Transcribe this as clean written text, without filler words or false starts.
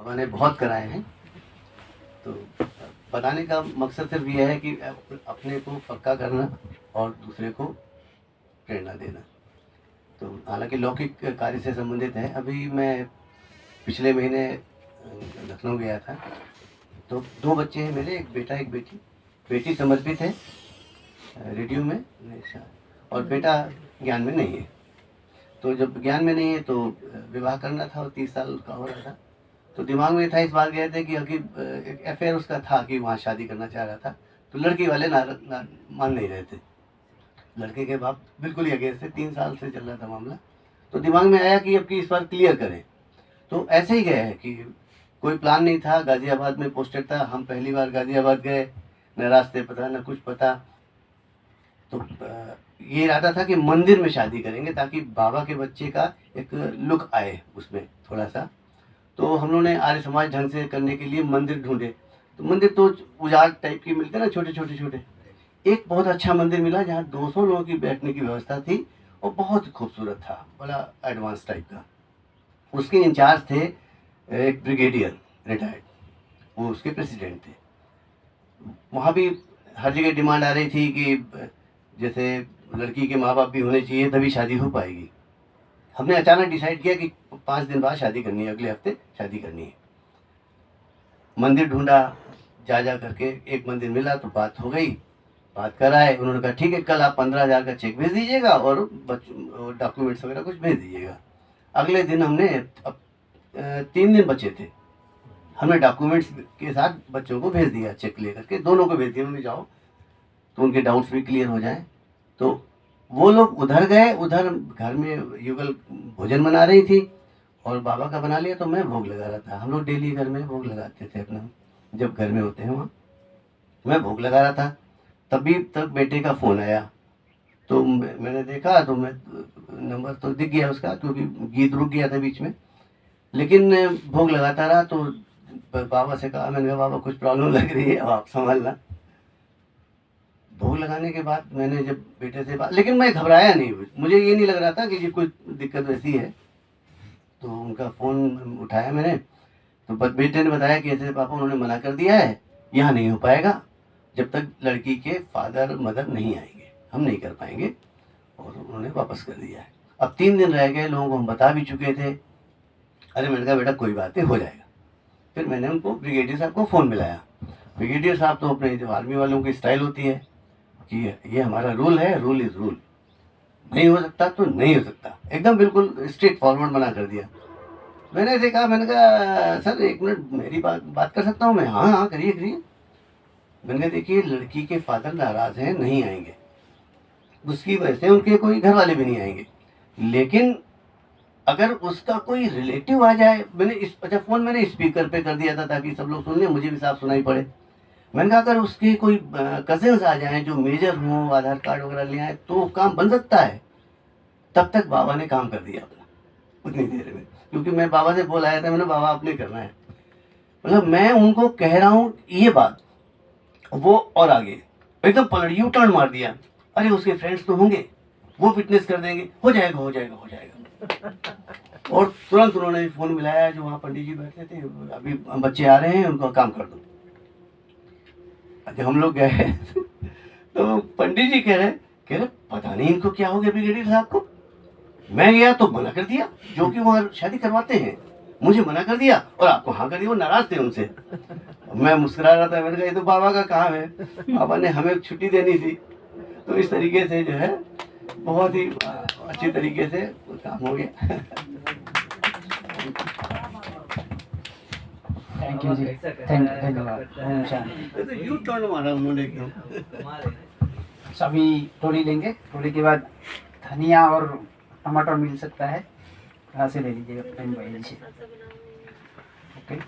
बाबा ने बहुत कराए हैं। तो बताने का मकसद सिर्फ ये है कि अपने को पक्का करना और दूसरे को प्रेरणा देना। तो हालांकि लौकिक कार्य से संबंधित है। अभी मैं पिछले महीने लखनऊ गया था। तो 2 बच्चे हैं मेरे, एक बेटा एक बेटी। बेटी समर्पित है रेडियो में, और बेटा ज्ञान में नहीं है। तो जब ज्ञान में नहीं है तो विवाह करना था और 30 साल का हो रहा था। तो दिमाग में था, इस बार गए थे कि एक अफेयर उसका था कि वहाँ शादी करना चाह रहा था। तो लड़की वाले मान नहीं रहे थे। लड़के के बाप बिल्कुल ही अगेंस्ट थे। 3 साल से चल रहा था मामला। तो दिमाग में आया कि अब की इस बार क्लियर करें। तो ऐसे ही गए हैं कि कोई प्लान नहीं था। गाज़ियाबाद में पोस्टेड था, हम पहली बार गाज़ियाबाद गए, न रास्ते पता न कुछ पता। तो ये इरादा था कि मंदिर में शादी करेंगे ताकि बाबा के बच्चे का एक लुक आए उसमें थोड़ा सा। तो हम लोगों ने आर्य समाज ढंग से करने के लिए मंदिर ढूंढे। तो मंदिर तो उजाड़ टाइप के मिलते ना, छोटे छोटे छोटे। एक बहुत अच्छा मंदिर मिला जहाँ 200 लोगों की बैठने की व्यवस्था थी और बहुत खूबसूरत था, बड़ा एडवांस टाइप का। उसके इंचार्ज थे एक ब्रिगेडियर रिटायर्ड, वो उसके प्रेसिडेंट थे। वहाँ भी हर जगह डिमांड आ रही थी कि जैसे लड़की के माँ बाप भी होने चाहिए तभी शादी हो पाएगी। हमने अचानक डिसाइड किया कि 5 दिन बाद शादी करनी है, अगले हफ्ते शादी करनी है। मंदिर ढूंढा, जा करके एक मंदिर मिला तो बात हो गई। बात कराए, उन्होंने कहा ठीक है, कल आप 15,000 का चेक भेज दीजिएगा और डॉक्यूमेंट्स वगैरह कुछ भेज दीजिएगा। अगले दिन हमने 3 दिन बचे थे, हमने डॉक्यूमेंट्स के साथ बच्चों को भेज दिया, चेक लेकर के दोनों को भेज दिया, उन्होंने जाओ तो उनके डाउट्स भी क्लियर हो जाए। तो वो लोग उधर गए, उधर घर में युगल भोजन बना रही थी और बाबा का बना लिया तो मैं भोग लगा रहा था। हम लोग डेली घर में भोग लगाते थे अपना, जब घर में होते हैं वहाँ मैं भोग लगा रहा था। तभी तक बेटे का फ़ोन आया। तो मैंने देखा तो मैं नंबर तो दिख गया उसका, क्योंकि गीत रुक गया था बीच में। लेकिन भोग लगाता रहा तो बाबा से कहा, मैंने कहा बाबा कुछ प्रॉब्लम लग रही है, अब आप संभालना। भोग लगाने के बाद मैंने जब बेटे से बात, लेकिन मैं घबराया नहीं, मुझे ये नहीं लग रहा था कि कोई दिक्कत वैसी है। तो उनका फ़ोन उठाया मैंने, तो बेटे ने बताया कि ऐसे पापा उन्होंने मना कर दिया है, यहाँ नहीं हो पाएगा, जब तक लड़की के फादर मदर नहीं आएंगे हम नहीं कर पाएंगे, और उन्होंने वापस कर दिया है। अब 3 दिन रह गए, लोगों को हम बता भी चुके थे। अरे मैंने कहा बेटा कोई बात नहीं, हो जाएगा। फिर मैंने उनको ब्रिगेडियर साहब को फ़ोन मिलाया। ब्रिगेडियर साहब तो अपने जो आर्मी वालों की स्टाइल होती है कि ये हमारा रूल है, रूल इज़ रूल, नहीं हो सकता तो नहीं हो सकता, एकदम बिल्कुल स्ट्रेट फॉरवर्ड मना कर दिया। मैंने ऐसे कहा, मैंने कहा सर 1 मिनट मेरी बात कर सकता हूँ मैं? हाँ हाँ करिए करिए। मैंने कहा देखिए लड़की के फादर नाराज़ हैं, नहीं आएंगे, उसकी वजह से उनके कोई घर वाले भी नहीं आएंगे, लेकिन अगर उसका कोई रिलेटिव आ जाए, अच्छा फ़ोन मैंने स्पीकर पे कर दिया था ताकि सब लोग सुन लें, मुझे भी साफ सुनाई पड़े। मैंने कहा अगर उसके कोई कजिन्स आ जाएं जो मेजर हों, आधार कार्ड वगैरह ले आए तो काम बन सकता है। तब तक बाबा ने काम कर दिया अपना उतनी देर में, क्योंकि मैं बाबा से बोल आया था, मैंने बाबा आपने करना है। मतलब मैं उनको कह रहा हूँ ये बात, वो और आगे एकदम पलट यू टर्न मार दिया। अरे उसके फ्रेंड्स तो होंगे, वो फिटनेस कर देंगे, हो जाएगा हो जाएगा हो जाएगा। और तुरंत उन्होंने फ़ोन मिलाया, जो वहाँ पंडित जी बैठे थे, अभी बच्चे आ रहे हैं उनको काम कर दो। जब हम लोग गए तो पंडित जी कह रहे पता नहीं इनको क्या हो गया ब्रिगेडियर साहब को। मैं गया तो मना कर दिया, जो कि वहाँ शादी करवाते हैं, मुझे मना कर दिया और आपको हाँ कर दिया। वो नाराज थे उनसे। मैं मुस्कुरा रहा था, मैंने कहा ये तो बाबा का काम है, बाबा ने हमें छुट्टी देनी थी। तो इस तरीके से जो है बहुत ही अच्छी तरीके से काम हो गया। थैंक यू जी, धन्यवाद। ओम शांति। तो यू टर्न मारा उन्होंने एकदम। सभी टोली लेंगे, टोली के बाद धनिया और टमाटर मिल सकता है, कहाँ से ले लीजिएगा प्रेम भाई जी से।